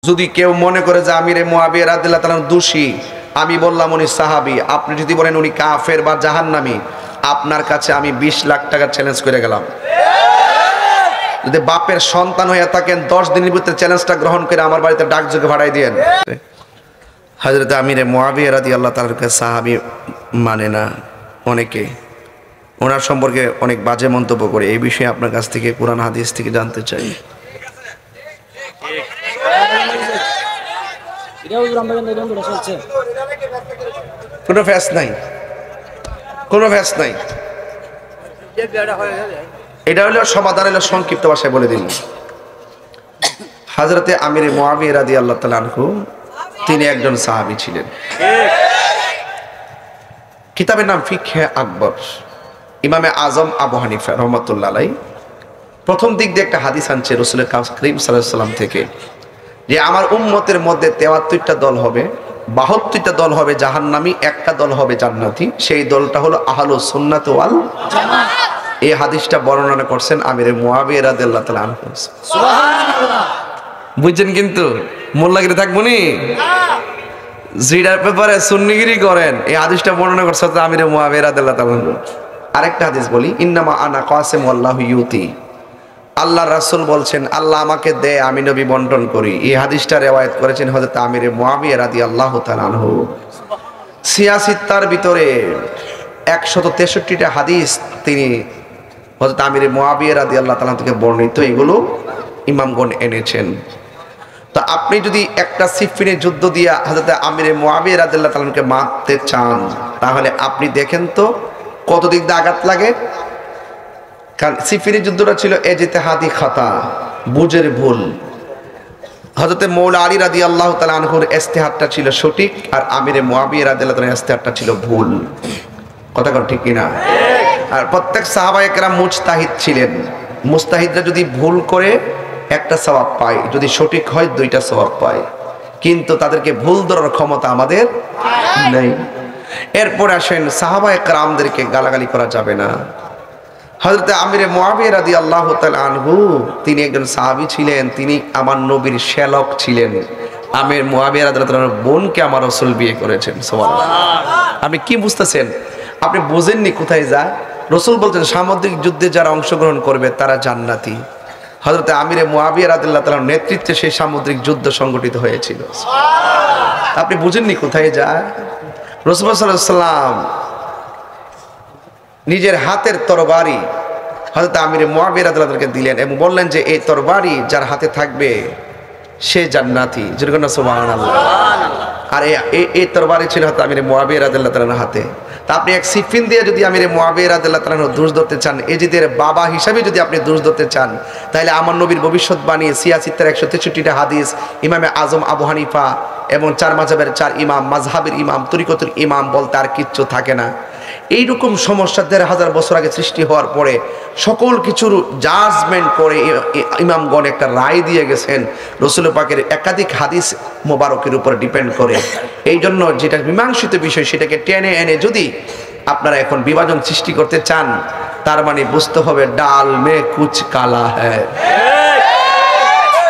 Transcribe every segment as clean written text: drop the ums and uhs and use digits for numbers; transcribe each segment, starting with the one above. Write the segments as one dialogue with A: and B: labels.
A: যদি কেউ মনে করে যে আমিরে মুআবিয়া রাদিয়াল্লাহু তাআলা দোষী, আমি বললাম উনি সাহাবী, আপনি যদি বলেন উনি কাফের বা জাহান্নামী, আপনার কাছে আমি 20 লাখ টাকা চ্যালেঞ্জ করে গেলাম। যদি বাপের সন্তান হয়ে থাকেন 10 দিনের ভিতরে চ্যালেঞ্জটা গ্রহণ করে আমার বাড়িতে ডাকযোগে ভাড়াই দিয়েন। হযরত আমিরে মুআবিয়া রাদিয়াল্লাহু তাআলাকে সাহাবী মানে না অনেকে, ওনার সম্পর্কে অনেক বাজে মন্তব্য করে। এই বিষয়ে আপনার কাছ থেকে কুরআন হাদিস থেকে জানতে চাই। কোনো ফ্যাস নাই, কোনো ফ্যাস নাই। এটা হলো সমাধান, হলো সংক্ষিপ্ত ভাষায় বলে দিন। হযরতে আমিরে মুআবিয়া রাদিয়াল্লাহু তাআলা আনহু তিনি একজন সাহাবী ছিলেন। কিতাবের নাম ফিকহে আকবর। ইমামে আজম আবু হানিফা রহমাতুল্লাহ আলাইহি প্রথম দিক দিয়ে একটা হাদিস আনছে রাসূল করিম সাল্লাল্লাহু আলাইহি ওয়াসাল্লাম থেকে, যে আমার উম্মতের মধ্যে 73টা দল হবে, 72টা দল হবে জাহান্নামী, একটা দল হবে জান্নাতি। সেই দলটা হলো আহলুস সুন্নাত ওয়াল জামাত। এই হাদিসটা বর্ণনা করছেন আমিরে মুআবিয়া রাদিয়াল্লাহু তাআলা আনহু। সুবহানাল্লাহ। বুঝছেন? কিন্তু মোল্লাগিরি থাকবো নি, জিডার পেপারে সুন্নিগিরি করেন। এই হাদিসটা বর্ণনা করছে আমিরে মুআবিয়া রাদিয়াল্লাহু তাআলা আনহু। আরেকটা হাদিস বলি, ইন্নামা আনা কাসিম ওয়াল্লাহু ইউতি। আল্লাহর রাসূল বলছেন আল্লাহ আমাকে দেয়, আমি নবী বন্টন করি। এই হাদিসটা রিওয়ায়াত করেছেন হযরত আমিরে মুআবিয়া রাদিয়াল্লাহু তাআলা আনহু। সিয়াসিত্তার ভিতরে 163টা হাদিস তিনি হযরত আমিরে মুআবিয়া রাদিয়াল্লাহু তাআলা থেকে বর্ণিত, এগুলো ইমামগণ এনেছেন। তো আপনি যদি একটা সিফিনের যুদ্ধ দিয়ে হযরত আমিরে মুআবিয়া রাদিয়াল্লাহু তাআলাকে মারতে চান, তাহলে আপনি দেখেন তো কত দিক দিয়ে আঘাত লাগে। কারণ সিফিনের যুদ্ধটা ছিল ইজতিহাদি খাতা, বুঝের ভুল। হযরত মৌলা আলী রাদিয়াল্লাহু তাআলা আনহুর ইজতিহাদটা ছিল সঠিক, আর আমিরে মুআবিয়া রাদিয়াল্লাহু তাআলার ইজতিহাদটা ছিল ভুল। কথা কোন ঠিক কিনা? আর প্রত্যেক সাহাবায়ে কেরাম মুজতাহিদ ছিলেন। মুজতাহিদরা যদি ভুল করে একটা সওয়াব পায়, যদি সঠিক হয় 2টা সওয়াব পায়, কিন্তু তাদেরকে ভুল ধরার ক্ষমতা আমাদের নেই। এরপর আসেন সাহাবায়ে কেরামদেরকে গালাগালি করা যাবে না। হযরত আমিরে মুআবিয়া রাদিয়াল্লাহু তাআলা আনহু তিনি একজন সাহাবী ছিলেন, তিনি আমার নবীর শ্যালক ছিলেন। আমির মুআবিয়া রাদিয়াল্লাহু তাআলার বোনকে আমার রাসূল বিয়ে করেছেন। সুবহানাল্লাহ। আপনি কি বুঝতেছেন? আপনি বুঝেননি কোথায় যায়। রাসূল বলছেন সামুদ্রিক যুদ্ধে যারা অংশগ্রহণ করবে তারা জান্নাতি। হযরত আমিরে মুআবিয়া রাদিয়াল্লাহু তাআলার নেতৃত্বে সেই সামুদ্রিক যুদ্ধ সংগঠিত হয়েছিল। সুবহানাল্লাহ। আপনি বুঝেননি কোথায় যায়। রাসূল সাল্লাল্লাহু আলাইহি ওয়াসাল্লাম নিজের হাতের তরবারি হযরত আমিরে মুআবিয়া রাদিয়াল্লাহু তাআলাকে দিলেন এবং বললেন যে এই তরবারি যার হাতে থাকবে সে জান্নাতি। যেরকম সুবহানাল্লাহ। আর এই তরবারি ছিল হযরত আমিরে মুআবিয়া রাদিয়াল্লাহু তাআলার হাতে। তা আপনি এক সিফিন দিয়ে যদি আমিরে মুআবিয়া রাদিয়াল্লাহু তাআলার দোষ ধরতে চান, এজিদের বাবা হিসাবে যদি আপনি দোষ ধরতে চান, তাহলে আমার নবীর ভবিষ্যৎবাণী সিয়াসিত্তার 163টা হাদিস, ইমামে আজম আবু হানিফা এবং 4 মাযহাবের 4 ইমাম, মাযহাবের ইমাম, তরিকতের ইমাম বলতে আর কিচ্ছু থাকে না। এইরকম সমস্যা 1500 বছর আগে সৃষ্টি হওয়ার পরে সকল কিছুর জাজমেন্ট করে ইমামগণ একটা রায় দিয়ে গেছেন রাসূল পাকের একাধিক হাদিস মোবারকের উপর ডিপেন্ড করে। এই জন্য যেটা মীমাংসিত বিষয় সেটাকে টেনে এনে যদি আপনারা এখন বিভাজন সৃষ্টি করতে চান, তার মানে বুঝতে হবে ডাল মে কুচ কালা হ্যায়।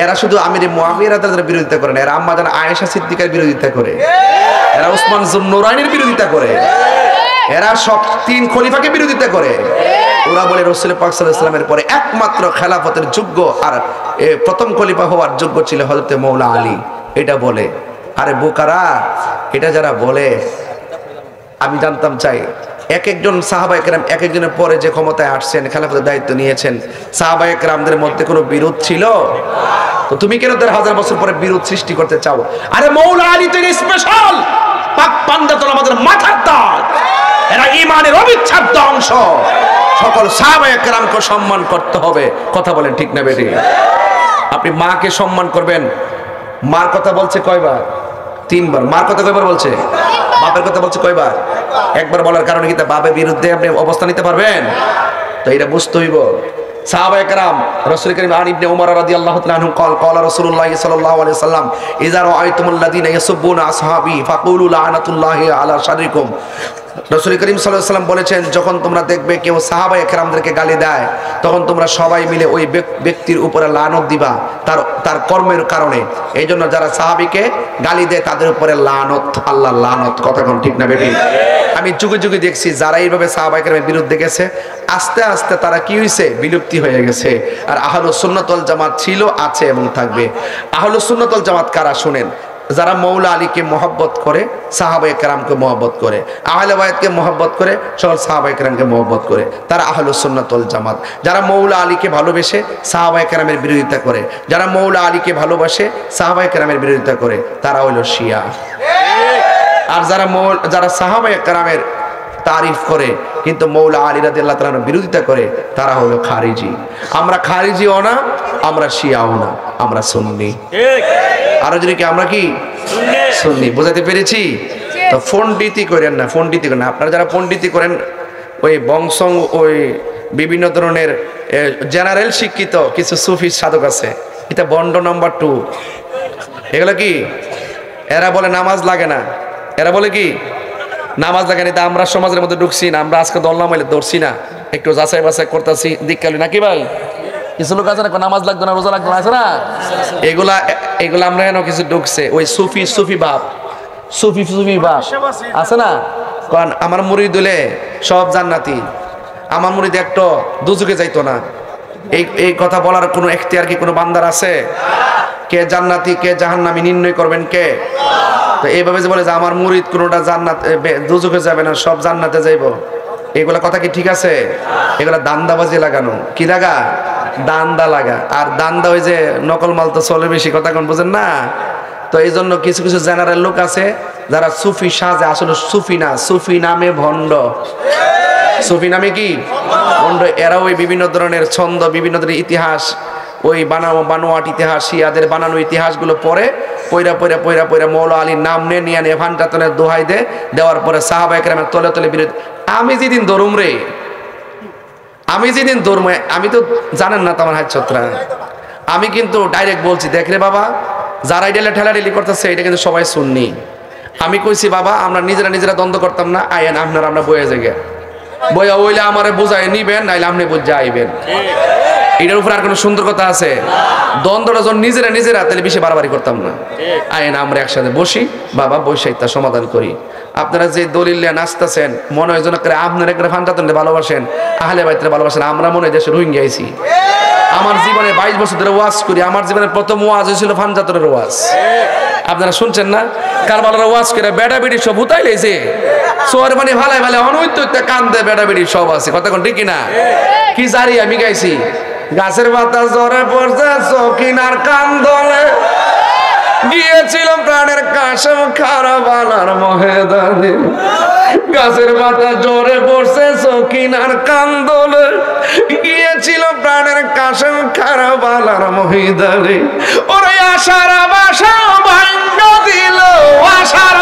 A: এরা শুধু আমিরে মুআবিয়া রাদিয়াল্লাহু তাআলার বিরোধিতা করে না, এরা আম্মা জান আয়েশা সিদ্দিকার বিরোধিতা করে, এরা উসমান যুন্নুরাইনের বিরোধিতা করে, এরা সব 3 খলিফাকে বিরোধিতা করে। ওরা বলে রাসূল পাক সাল্লাল্লাহু আলাইহি ওয়াসাল্লামের পরে একমাত্র খেলাফতের যোগ্য আর প্রথম খলিফা হওয়ার যোগ্য ছিল হযরত মৌলা আলী। এটা বলে। আরে বোকারা, এটা যারা বলে আমি জানতাম চাই এক একজন সাহাবায়ে কেরাম এক একজনের পরে যে ক্ষমতায় আসছেন, খেলাফতের দায়িত্ব নিয়েছেন, সাহাবায়ে কেরামদের মধ্যে কোনো বিরোধ ছিল? তো তুমি কেন 1000 বছর পরে বিরোধ সৃষ্টি করতে চাও? আরে মৌলা আলী তো স্পেশাল, পাক পান্ডাতন আমাদের মাথার তাজ, এরা ঈমানের অবিচ্ছেদ্য অংশ। সকল সাহাবায়ে কেরামকে সম্মান করতে হবে। কথা বলেন ঠিক না বেটি? আপনি মাকে সম্মান করবেন। মার কথা বলছে কয়বার? 3 বার। মার কথা কয়বার বলছে? বাপের কথা বলছে কয়বার? একবার বলার কারণে কি তা বাপের বিরুদ্ধে আপনি অবস্থান নিতে পারবেন? তো এটা বুঝতে হইব। সাহাবায়ে কেরাম রাসূল করিম আন ইবনে উমর রাদিয়াল্লাহু তাআলা আনহু قال রাসূলুল্লাহ সাল্লাল্লাহু আলাইহি ওয়াসাল্লাম ইযা রাআইতুমুল লাযিনা ইয়াসুবুনা আসহাবি ফাকুলু লানাতুল্লাহি আলা শারিকুম। রাসূল করিম সাল্লাল্লাহু আলাইহি ওয়াসাল্লাম বলেছেন, যখন তোমরা দেখবে কেউ সাহাবায়ে কেরামদেরকে গালি দেয়, তখন তোমরা সবাই মিলে ওই ব্যক্তি ব্যক্তির উপরে লানত দিবা তার তার কর্মের কারণে। এই জন্য যারা সাহাবীকে গালি দেয় তাদের উপরে লানত, আল্লাহ লানত। কথা কোন ঠিক না বেটি? আমি যুগে যুগে দেখছি যারা এইভাবে সাহাবায়ে কেরামের বিরুদ্ধে গেছে আস্তে আস্তে তারা কি হয়েছে, বিলুপ্তি হয়ে গেছে। আর আহলুস সুন্নাত ওয়াল জামাত ছিল, আছে এবং থাকবে। আহলুস সুন্নাত ওয়াল জামাত কারা শুনেন? যারা মৌলা আলীকে মহব্বত করে, সাহাবায়ে কেরামকে মহব্বত করে, আহলে বায়াতকে মহব্বত করে, সকল সাহাবায়ে কেরামকে মহব্বত করে, তারা আহলুস সুন্নাত ওয়াল জামাত। যারা মৌলা আলীকে ভালোবেসে সাহাবায়ে কেরামের বিরোধিতা করে, যারা মৌলা আলীকে ভালোবাসে সাহাবায়ে কেরামের বিরোধিতা করে, তারা হইল শিয়া। আর যারা সাহাবায়ে কেরামের তারিফ করে কিন্তু মৌলা আলী রাদিয়াল্লাহু তাআলার বিরোধিতা করে, তারা হলো খারিজি। আমরা খারিজিও না, আমরা শিয়াও না, আমরা সুন্নি। আরো যদি কি আমরা কি সুন্নি? বোঝাতে পেরেছি? তো পণ্ডিতি করেন না, পণ্ডিতি করেন না। আপনারা যারা পণ্ডিতি করেন ওই বংশ, ওই বিভিন্ন ধরনের জেনারেল শিক্ষিত কিছু সুফি সাধক আছে, এটা বন্ড নাম্বার 2। এগুলো কি? এরা বলে নামাজ লাগে না, এরা বলে কি নামাজ লাগে না। এটা আমরা সমাজের মধ্যে ঢুকছি না, আমরা আজকে দল্লা মাইলে ধরছি না, একটু যাচাই বাছাই করতেছি দিককালি নাকি ভাই? কিছু লোক আছে না নামাজ লাগতো না, রোজা লাগতো না, আছে না? এগুলা আমরা কেন কিছু ঢুকছে ওই সুফি ভাব, সুফি ভাব আছে না? কারণ আমার মুরিদ হলে সব জান্নাতি, আমার মুরিদ একটা দুজকে যাইতো না। এই কথা বলার কোনো এখতিয়ার কি কোনো বান্দার আছে? কে জান্নাতি কে জাহান্নামী নির্ণয় করবেন কে? তো এইভাবে যে বলে যে আমার মুরিদ কোনোটা জান্নাত দুজকে যাবে না, সব জান্নাতে যাইব, এগুলা কথা কি ঠিক আছে? এগুলা দান্দাবাজি লাগানো। কি লাগা? দান্দা লাগা। আর দান্দা ওই যে নকল মাল তো চলে বেশি, কথা কোন বুঝেন না? তো এই জন্য কিছু কিছু জেনারেল লোক আছে যারা সুফি সাজে, আসলে সুফি না, সুফি নামে ভণ্ড। সুফি নামে কি ভণ্ড। এরা ওই বিভিন্ন ধরনের ছন্দ, বিভিন্ন ধরনের ইতিহাস, ওই বানোয়াট ইতিহাস, শিয়াদের বানানো ইতিহাসগুলো পড়ে পয়রা মৌলা আলীর নাম নিয়ে ফান্টাতনের দোহাই দেওয়ার পরে সাহাবায়ে কেরামের তলে তলে বিরোধ। আমি যেদিন দরুম রে, আমি তো জানেন না তোমার হাত ছত্রা, আমি কিন্তু ডাইরেক্ট বলছি, দেখ রে বাবা, যারা এটা ঠেলাঠেলি করতেছে এটা কিন্তু সবাই সুন্নি। আমি কইছি বাবা আমরা নিজেরা দ্বন্দ্ব করতাম না, আয়েন আপনারা আমরা বয়ে জায়গা বইয়া ওইলে আমারে বুঝাই নিবেন, নাইলে আপনি বুঝে আইবেন। এটার উপর আর কোনো সুন্দর কথা আছে? দ্বন্দ্বটা যখন নিজেরা তাহলে বেশি বাড়াবাড়ি করতাম না। আইন আমরা একসাথে বসি বাবা, বৈশাখ তার সমাধান করি। আপনারা যে দলিল নাচতেছেন মনে হয় যেন করে আপনারা একটা ফান্টাতনকে ভালোবাসেন, আহলে বাইতরে ভালোবাসেন, আমরা মনে হয় দেশে রোহিঙ্গা আইছি। আমার জীবনে 22 বছর ধরে ওয়াজ করি, আমার জীবনের প্রথম ওয়াজ হয়েছিল ফান্টাতনের ওয়াজ। আপনারা শুনছেন না? কারবালার ওয়াজ করে বেটা বেটি সব উতাই লেছে, সোয়ার মানে ভালাই অনৈত কান্দে বেটা বেটি সব আছে, কথা কোন ঠিক কিনা? কি জারি আমি গাইছি, গাছের পাতা জ্বরে পড়ছে চকিনার কান্দলে, গিয়েছিল প্রাণের কাশম কারবালার ময়দানে। গাছের পাতা জ্বরে পড়ছে চকিনার কান্দলে, গিয়েছিল প্রাণের কাশম কারবালার ময়দানে। ওরে আশার বাসা ভাঙ্গ দিল, আশার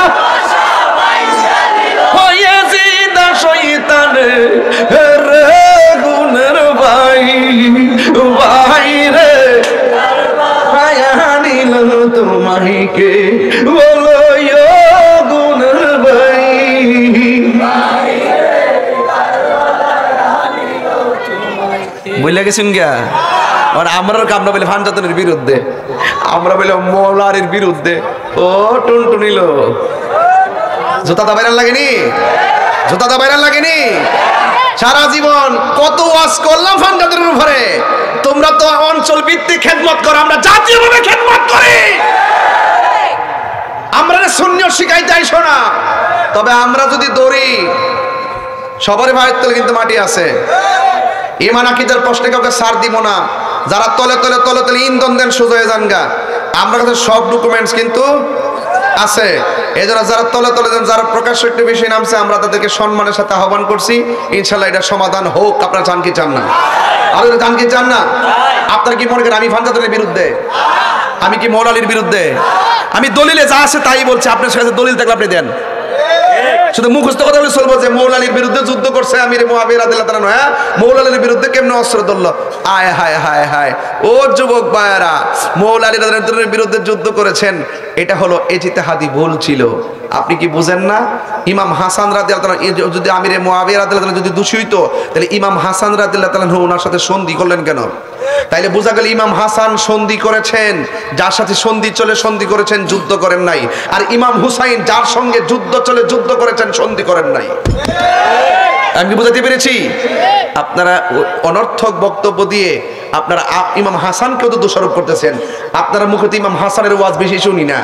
A: হয়েছি দা শয়তানে রে গুণের ভাই রে, আনিল তোমাকে বলো গুণের ভাই। বুঝলে গেছেন গিয়া? আর আমরা কামরা বলে ফান্টাতনের বিরুদ্ধে, আমরা বলে মৌলারির বিরুদ্ধে। ও টুনটুনিল জুতা দা বাইরান লাগেনি, জুতা দা বাইরান লাগেনি। সারা জীবন কত ওয়াজ করলাম ফান্টাতনের উপরে, তোমরা তো অঞ্চল ভিত্তিক খেদমত করো, আমরা জাতীয়ভাবে খেদমত করি। আমরা শূন্য শিখাইতে আইসো না। তবে আমরা যদি দৌড়ি সবারই ভাইয়ের তলে কিন্তু মাটি আছে। ইমান আকীদার প্রশ্নে কাউকে ছাড় দিব না। যারা তলে ইন্ধন দেন সোজা হয়ে যান গা। আমরা কাছে সব ডকুমেন্টস কিন্তু আছে। এজন্য যারা তলে দেন, যারা প্রকাশ্য একটু বেশি নামছে, আমরা তাদেরকে সম্মানের সাথে আহ্বান করছি। ইনশাল্লাহ এটা সমাধান হোক। আপনারা চান কি চান না? আপনারা চান কি চান না? আপনারা কি মনে করেন আমি ফান্টাতনের বিরুদ্ধে? আমি কি মৌলা আলীর বিরুদ্ধে? আমি দলিলে যা আছে তাই বলছি। আপনার কাছে দলিল থাকলে আপনি দেন। শুধু মুখস্থ কথা বলে চলবো যে মৌলা আলীর বিরুদ্ধে যুদ্ধ করছে আমির মুআবিয়া রাদিয়াল্লাহু তাআলা। হ্যাঁ, মৌলা আলীর বিরুদ্ধে কেমনে অস্ত্র ধরলো? আয় হায় হায় হায়, ও যুবক ভাইয়েরা, মৌলা আলী রাদিয়াল্লাহু তাআলার বিরুদ্ধে যুদ্ধ করেছেন, এটা হলো ইজতিহাদি ভুল ছিল। আপনি কি বুঝেন না? ইমাম হাসান রাদিয়াল্লাহু তাআলা যদি আমিরে মুয়াবিয়া রাদিয়াল্লাহু তাআলা যদি দোষী হইতো, তাহলে ইমাম হাসান রাদিয়াল্লাহু তাআলা ওনার সাথে সন্ধি করলেন কেন? তাইলে বোঝা গেল ইমাম হাসান সন্ধি করেছেন, যার সাথে সন্ধি চলে সন্ধি করেছেন, যুদ্ধ করেন নাই। আর ইমাম হুসাইন যার সঙ্গে যুদ্ধ চলে যুদ্ধ করেছেন, সন্ধি করেন নাই। আমি কি বুঝাতে পেরেছি? আপনারা অনর্থক বক্তব্য দিয়ে আপনারা ইমাম হাসানকেও তো দোষারোপ করতেছেন। আপনারা মুখে তো ইমাম হাসানের ওয়াজ বেশি শুনি না।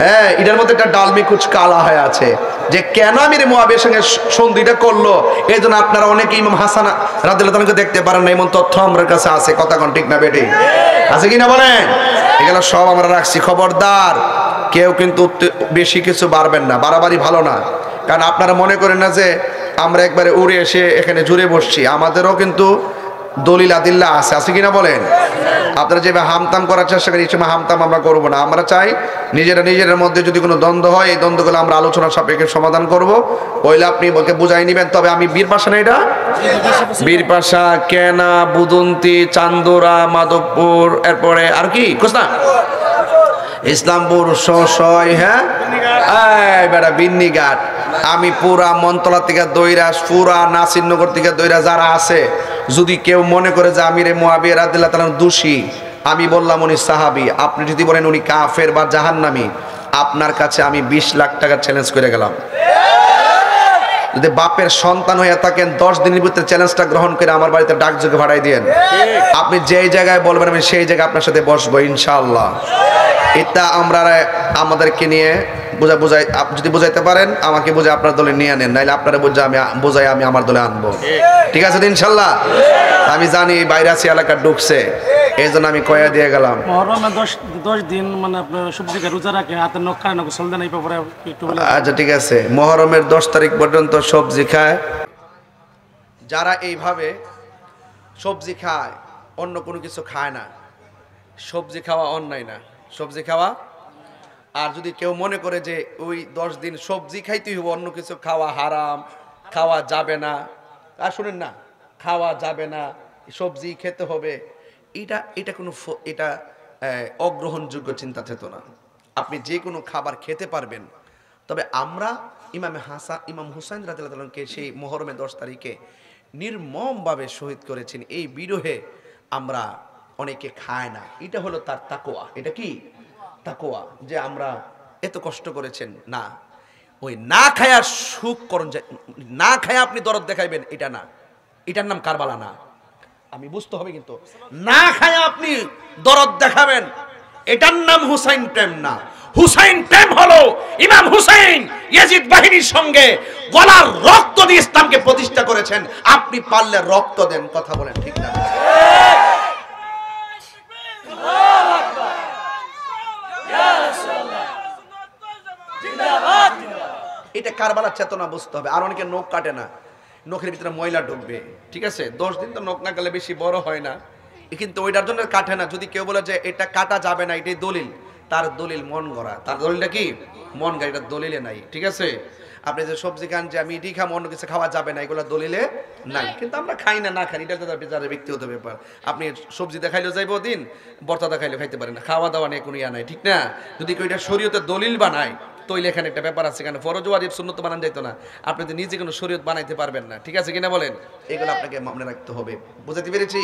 A: হ্যাঁ, এটার মধ্যে একটা ডালমি কুচ কালা হয়ে আছে যে কেন আমির মুয়াবিয়ার সঙ্গে সন্ধিটা করলো। এই জন্য আপনারা অনেকে ইমাম হাসান রাদিয়াল্লাহু তাআলাকে দেখতে পারেন না, এমন তথ্য আমার কাছে আছে। কথা কোন ঠিক না বেটি? আছে কিনা বলেন? এগুলো সব আমরা রাখছি। খবরদার, কেউ কিন্তু বেশি কিছু বাড়বেন না, বাড়াবাড়ি ভালো না। কারণ আপনারা মনে করেন না যে আমরা একবারে উড়ে এসে এখানে জুড়ে বসছি, আমাদেরও কিন্তু দলিল আদিল্লা আছে। আছে কিনা বলেন? আপনারা যেভাবে হামতাম করার চেষ্টা করি, এই সময় হামতাম আমরা করবো না। আমরা চাই নিজেদের মধ্যে যদি কোনো দ্বন্দ্ব হয়, এই দ্বন্দ্বগুলো আমরা আলোচনার সাপেক্ষে সমাধান করব। ওইলে আপনি বলকে বুঝাই নেবেন। তবে আমি বীরপাশা না, এটা বীরপাশা, কেনা, বুদন্তি, চান্দোরা, মাধবপুর, এরপরে আর কি কোসনা ইসলামপুর, শশয়, হ্যাঁ বেটা বিন্নিঘাট, আমি পুরা মন্তলা থেকে দইরা, পুরা নাসিরনগর থেকে দইরা যারা আছে, যদি কেউ মনে করে যে আমিরে মুয়াবিয়া রাদিয়াল্লাহু তাআলা দোষী, আমি বললাম উনি সাহাবী, আপনি যদি বলেন উনি কাফের বা জাহান্নামী, আপনার কাছে আমি 20 লাখ টাকা চ্যালেঞ্জ করে গেলাম। যদি বাপের সন্তান হয়ে থাকেন, 10 দিনের ভিতরে চ্যালেঞ্জটা গ্রহণ করে আমার বাড়িতে ডাকযোগে ভাড়াই দিয়েন। আপনি যেই জায়গায় বলবেন আমি সেই জায়গায় আপনার সাথে বসবো ইনশাআল্লাহ। এটা আমরা আমাদেরকে নিয়ে বুঝাই, যদি বুঝাইতে পারেন আমাকে বুঝে আপনার দলে নিয়ে আনেন, নাইলে আপনারা বুঝাই আমি আমার দলে আনবো। ঠিক আছে ইনশাআল্লাহ? আমি জানি ভাইরাসি এলাকা ঢুকছে, এই জন্য আমি কয়া দিয়ে গেলাম।
B: মহরমে 10 দিন মানে আপনার সবজি রোজা রাখে, হাতে নখ খায় না, গোসল দেন, এই ব্যাপারে একটু বলে।
A: আচ্ছা ঠিক আছে, মহরমের 10 তারিখ পর্যন্ত সবজি খায়। যারা এইভাবে সবজি খায়, অন্য কোনো কিছু খায় না, সবজি খাওয়া অন্যায় না, সবজি খাওয়া। আর যদি কেউ মনে করে যে ওই 10 দিন সবজি খাইতেই হবে, অন্য কিছু খাওয়া হারাম, খাওয়া যাবে না, আর শুনেন না, খাওয়া যাবে না, সবজি খেতে হবে, এটা কোনো এটা অগ্রহণযোগ্য চিন্তা চেতনা। আপনি যে কোনো খাবার খেতে পারবেন। তবে আমরা ইমাম হুসাইন রাদিয়াল্লাহু তাআলাকে সেই মুহররমের 10 তারিখে নির্মমভাবে শহীদ করেছেন। এই বিরহে আমরা অনেকে খায় না। এটা হলো তার তাকওয়া। এটা কি তাকওয়া? যে আমরা এত কষ্ট করেছেন, না ওই না খায়া সুখ করণ, না খায়া আপনি দরদ দেখাইবেন, এটা না, এটার নাম কারবালা না। আমি বুঝতে হবে, কিন্তু না খায়া আপনি দরদ দেখাবেন, এটার নাম হুসাইন প্রেম না। হুসাইন প্রেম হলো ইমাম হুসাইন ইয়াজিদ বাহিনীর সঙ্গে গলার রক্ত দিয়ে ইসলামকে প্রতিষ্ঠা করেছেন। আপনি পারলে রক্ত দেন। কথা বলেন ঠিক না? এটা কারবালার চেতনা বুঝতে হবে। আর অনেকে নখ কাটে না, নখের ভিতরে ময়লা ঢুকবে। ঠিক আছে, 10 দিন তো নখ না গেলে বেশি বড় হয় না, কিন্তু ওইটার জন্য কাটে না। যদি কেউ বলে যে এটা কাটা যাবে না, এটাই দলিল, তার দলিল মন গড়া। তার দলিলটা কি? মন গড়া, এটা দলিলে নাই। ঠিক আছে, আপনি যে সবজি খান যে আমি এটি খাম, অন্য কিছু খাওয়া যাবে না, এগুলো দলিলে নাই। কিন্তু আমরা খাই না, না খাই, এটা তো তার ব্যক্তিগত ব্যাপার। আপনি সবজি দেখাইলেও যাইব দিন, ভর্তা দেখাইলেও খাইতে পারেন না, খাওয়া দাওয়া নিয়ে কোনো ইয়া নাই। ঠিক না? যদি কেউ এটা শরীয়তের দলিল বানায়, তৈলে এখানে একটা ব্যাপার আছে, এখানে ফরজ ওয়াজিব সুন্নত বানান যাইতো না। আপনি তো নিজে কোনো শরীয়ত বানাইতে পারবেন না। ঠিক আছে কিনা বলেন? এগুলো আপনাকে মনে রাখতে হবে। বুঝাতে পেরেছি?